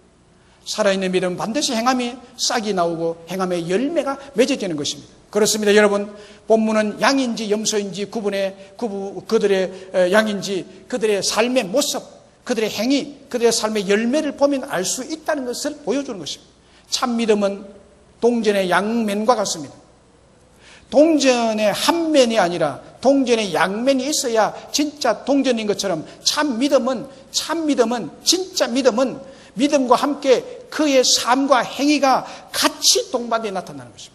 살아있는 믿음은 반드시 행함이 싹이 나오고 행함의 열매가 맺어지는 것입니다. 그렇습니다. 여러분, 본문은 양인지 염소인지 그들의 양인지 그들의 삶의 모습, 그들의 행위, 그들의 삶의 열매를 보면 알 수 있다는 것을 보여주는 것입니다. 참 믿음은 동전의 양면과 같습니다. 동전의 한 면이 아니라 동전의 양면이 있어야 진짜 동전인 것처럼 참 믿음은 진짜 믿음은 믿음과 함께 그의 삶과 행위가 같이 동반되어 나타나는 것입니다.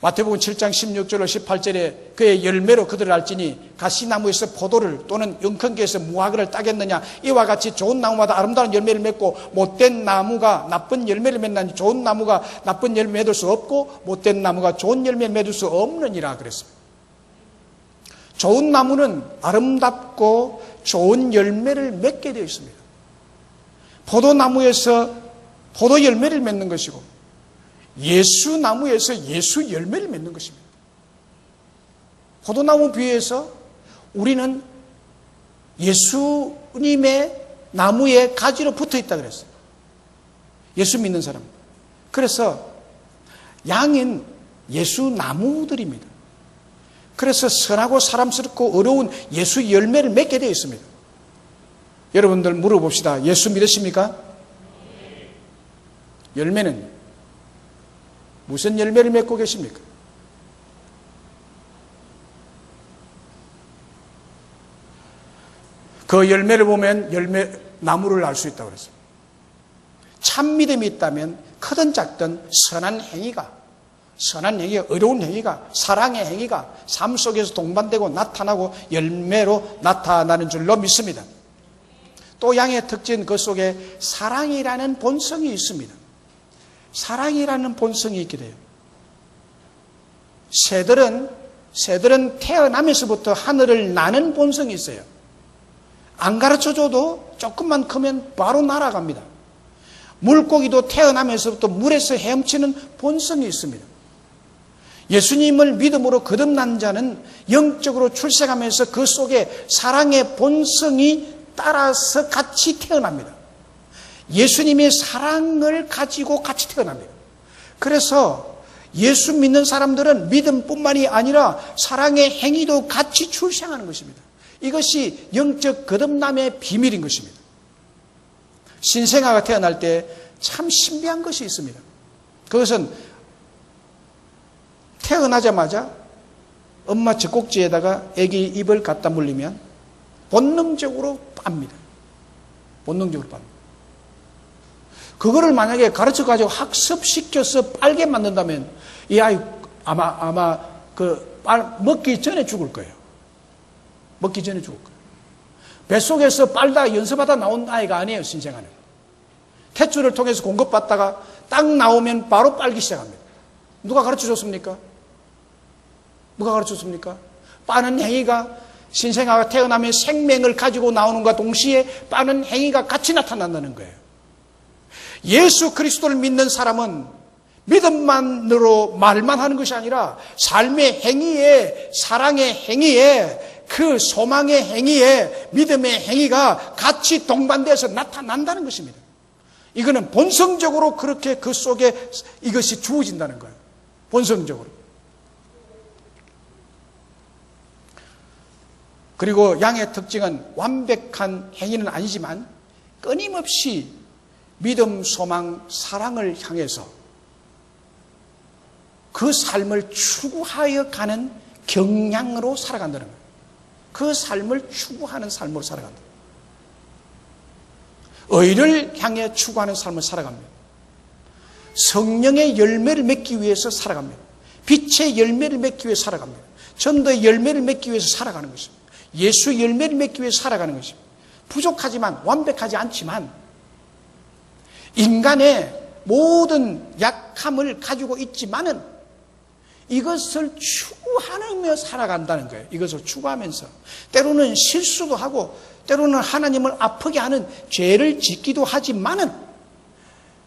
마태복음 7장 16절로 18절에 그의 열매로 그들을 알지니 가시나무에서 포도를 또는 영천기에서 무화과를 따겠느냐. 이와 같이 좋은 나무마다 아름다운 열매를 맺고 못된 나무가 나쁜 열매를 맺나니 좋은 나무가 나쁜 열매를 맺을 수 없고 못된 나무가 좋은 열매를 맺을 수 없느니라 그랬습니다. 좋은 나무는 아름답고 좋은 열매를 맺게 되어 있습니다. 포도나무에서 포도 열매를 맺는 것이고 예수 나무에서 예수 열매를 맺는 것입니다. 포도나무 비유에서 우리는 예수님의 나무에 가지로 붙어 있다 그랬어요. 예수 믿는 사람. 그래서 양은 예수 나무들입니다. 그래서 선하고 사람스럽고 어려운 예수 열매를 맺게 되어 있습니다. 여러분들 물어봅시다. 예수 믿으십니까? 열매는 무슨 열매를 맺고 계십니까? 그 열매를 보면 열매 나무를 알 수 있다고 그랬어요. 참 믿음이 있다면 크든 작든 선한 행위가, 의로운 행위가, 사랑의 행위가 삶 속에서 동반되고 나타나고 열매로 나타나는 줄로 믿습니다. 또 양의 특징 그 속에 사랑이라는 본성이 있습니다. 사랑이라는 본성이 있게 돼요. 새들은 태어나면서부터 하늘을 나는 본성이 있어요. 안 가르쳐줘도 조금만 크면 바로 날아갑니다. 물고기도 태어나면서부터 물에서 헤엄치는 본성이 있습니다. 예수님을 믿음으로 거듭난 자는 영적으로 출생하면서 그 속에 사랑의 본성이 따라서 같이 태어납니다. 예수님의 사랑을 가지고 같이 태어납니다. 그래서 예수 믿는 사람들은 믿음뿐만이 아니라 사랑의 행위도 같이 출생하는 것입니다. 이것이 영적 거듭남의 비밀인 것입니다. 신생아가 태어날 때 참 신비한 것이 있습니다. 그것은 태어나자마자 엄마 젖꼭지에다가 아기 입을 갖다 물리면 본능적으로 빱니다. 본능적으로 빱니다. 그거를 만약에 가르쳐가지고 학습시켜서 빨게 만든다면 이 아이 아마 먹기 전에 죽을 거예요. 먹기 전에 죽을 거예요. 뱃속에서 빨다 연습하다 나온 아이가 아니에요, 신생아는. 탯줄을 통해서 공급받다가 딱 나오면 바로 빨기 시작합니다. 누가 가르쳐 줬습니까? 누가 가르쳐 줬습니까? 빠는 행위가 신생아가 태어나면 생명을 가지고 나오는과 동시에 빠는 행위가 같이 나타난다는 거예요. 예수 그리스도를 믿는 사람은 믿음만으로 말만 하는 것이 아니라 삶의 행위에, 사랑의 행위에, 그 소망의 행위에, 믿음의 행위가 같이 동반돼서 나타난다는 것입니다. 이거는 본성적으로 그렇게 그 속에 이것이 주어진다는 거예요. 본성적으로. 그리고 양의 특징은 완벽한 행위는 아니지만 끊임없이 믿음, 소망, 사랑을 향해서 그 삶을 추구하여 가는 경향으로 살아간다는 거예요. 그 삶을 추구하는 삶으로 살아간다. 의를 향해 추구하는 삶을 살아갑니다. 성령의 열매를 맺기 위해서 살아갑니다. 빛의 열매를 맺기 위해서 살아갑니다. 전도의 열매를 맺기 위해서 살아가는 것입니다. 예수의 열매를 맺기 위해서 살아가는 것입니다. 부족하지만, 완벽하지 않지만 인간의 모든 약함을 가지고 있지만은 이것을 추구하며 살아간다는 거예요. 이것을 추구하면서 때로는 실수도 하고 때로는 하나님을 아프게 하는 죄를 짓기도 하지만은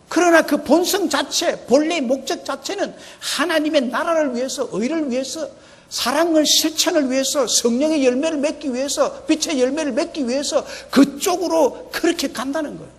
그러나 그 본성 자체, 본래의 목적 자체는 하나님의 나라를 위해서, 의를 위해서, 사랑을 실천을 위해서, 성령의 열매를 맺기 위해서, 빛의 열매를 맺기 위해서 그쪽으로 그렇게 간다는 거예요.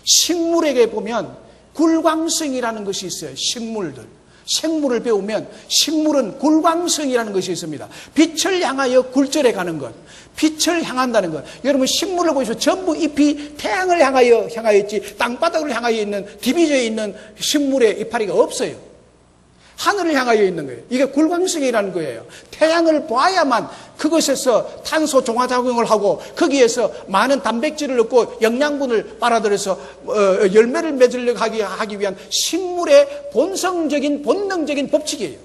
식물에게 보면 굴광성이라는 것이 있어요. 식물들. 생물을 배우면 식물은 굴광성이라는 것이 있습니다. 빛을 향하여 굴절해 가는 것. 빛을 향한다는 것. 여러분 식물을 보시면 전부 잎이 태양을 향하여 있지 땅바닥을 향하여 있는 디비져 있는 식물의 이파리가 없어요. 하늘을 향하여 있는 거예요. 이게 굴광성이라는 거예요. 태양을 봐야만 그것에서 탄소 종화작용을 하고 거기에서 많은 단백질을 얻고 영양분을 빨아들여서 열매를 맺으려고 하기 위한 식물의 본성적인 본능적인 법칙이에요.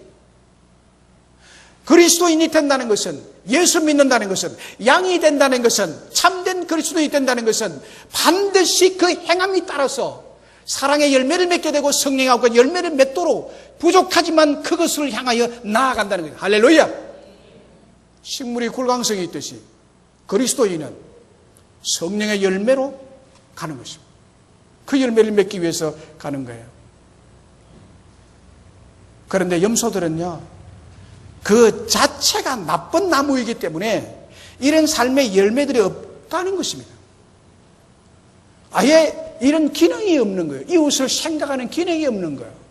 그리스도인이 된다는 것은, 예수 믿는다는 것은, 양이 된다는 것은, 참된 그리스도인이 된다는 것은 반드시 그 행함이 따라서 사랑의 열매를 맺게 되고 성령하고 열매를 맺도록 부족하지만 그것을 향하여 나아간다는 거예요. 할렐루야! 식물이 굴광성이 있듯이 그리스도인은 성령의 열매로 가는 것입니다. 그 열매를 맺기 위해서 가는 거예요. 그런데 염소들은요, 그 자체가 나쁜 나무이기 때문에 이런 삶의 열매들이 없다는 것입니다. 아예 이런 기능이 없는 거예요. 이웃을 생각하는 기능이 없는 거예요.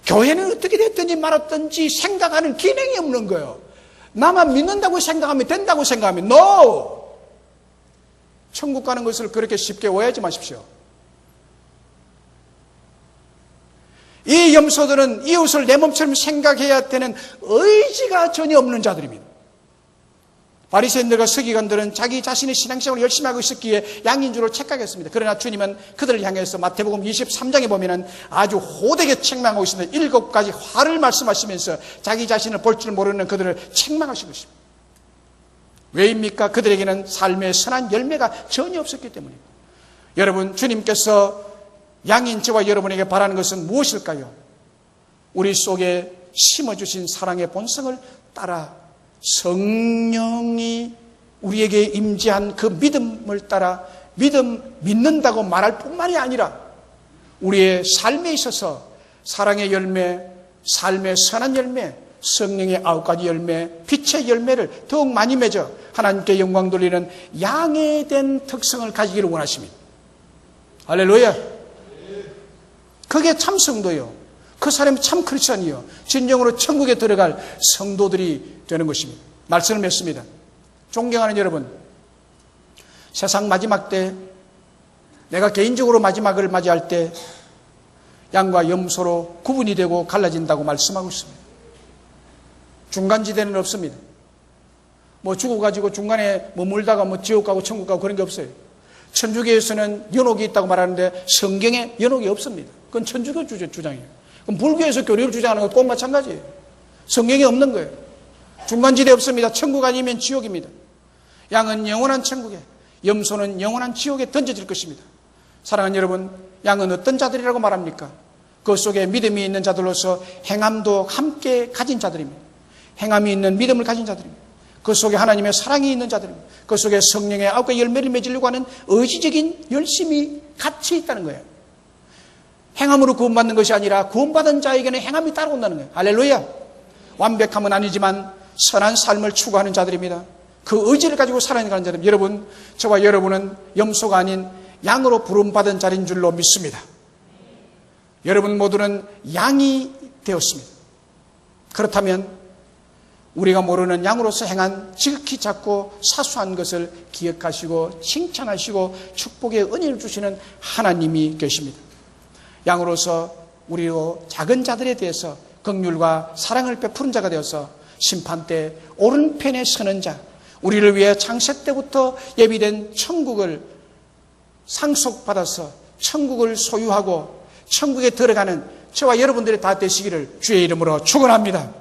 교회는 어떻게 됐든지 말았든지 생각하는 기능이 없는 거예요. 나만 믿는다고 생각하면 된다고 생각하면 NO! 천국 가는 것을 그렇게 쉽게 오해하지 마십시오. 이 염소들은 이웃을 내 몸처럼 생각해야 되는 의지가 전혀 없는 자들입니다. 바리새인들과 서기관들은 자기 자신의 신앙생활을 열심히 하고 있었기에 양인 줄로 착각했습니다. 그러나 주님은 그들을 향해서 마태복음 23장에 보면 아주 호되게 책망하고 있습니다. 7가지 화를 말씀하시면서 자기 자신을 볼 줄 모르는 그들을 책망하신 것입니다. 왜입니까? 그들에게는 삶의 선한 열매가 전혀 없었기 때문입니다. 여러분, 주님께서 양인 저와 여러분에게 바라는 것은 무엇일까요? 우리 속에 심어주신 사랑의 본성을 따라 성령이 우리에게 임재한 그 믿음을 따라 믿는다고 말할 뿐만이 아니라 우리의 삶에 있어서 사랑의 열매, 삶의 선한 열매, 성령의 9가지 열매, 빛의 열매를 더욱 많이 맺어 하나님께 영광 돌리는 양에 된 특성을 가지기를 원하십니다. 할렐루야. 그게 참 성도요. 그 사람이 참 크리스천이요. 진정으로 천국에 들어갈 성도들이 되는 것입니다. 말씀을 맺습니다. 존경하는 여러분, 세상 마지막 때, 내가 개인적으로 마지막을 맞이할 때 양과 염소로 구분이 되고 갈라진다고 말씀하고 있습니다. 중간지대는 없습니다. 뭐 죽어가지고 중간에 머물다가 뭐 지옥 가고 천국 가고 그런 게 없어요. 천주교에서는 연옥이 있다고 말하는데 성경에 연옥이 없습니다. 그건 천주교 주장이에요. 그럼 불교에서 교리를 주장하는 건 꼭 마찬가지예요. 성경에 없는 거예요. 중간지대 없습니다. 천국 아니면 지옥입니다. 양은 영원한 천국에, 염소는 영원한 지옥에 던져질 것입니다. 사랑하는 여러분, 양은 어떤 자들이라고 말합니까? 그 속에 믿음이 있는 자들로서 행함도 함께 가진 자들입니다. 행함이 있는 믿음을 가진 자들입니다. 그 속에 하나님의 사랑이 있는 자들입니다. 그 속에 성령의 9가지 열매를 맺으려고 하는 의지적인 열심이 같이 있다는 거예요. 행함으로 구원받는 것이 아니라 구원받은 자에게는 행함이 따라온다는 거예요. 할렐루야. 완벽함은 아니지만 선한 삶을 추구하는 자들입니다. 그 의지를 가지고 살아가는 자들입니다. 여러분, 저와 여러분은 염소가 아닌 양으로 부름받은 자리인 줄로 믿습니다. 여러분 모두는 양이 되었습니다. 그렇다면 우리가 모르는 양으로서 행한 지극히 작고 사소한 것을 기억하시고 칭찬하시고 축복의 은혜를 주시는 하나님이 계십니다. 양으로서 우리로 작은 자들에 대해서 긍휼과 사랑을 베푸는 자가 되어서 심판 때 오른편에 서는 자, 우리를 위해 창세 때부터 예비된 천국을 상속받아서 천국을 소유하고 천국에 들어가는 저와 여러분들이 다 되시기를 주의 이름으로 축원합니다.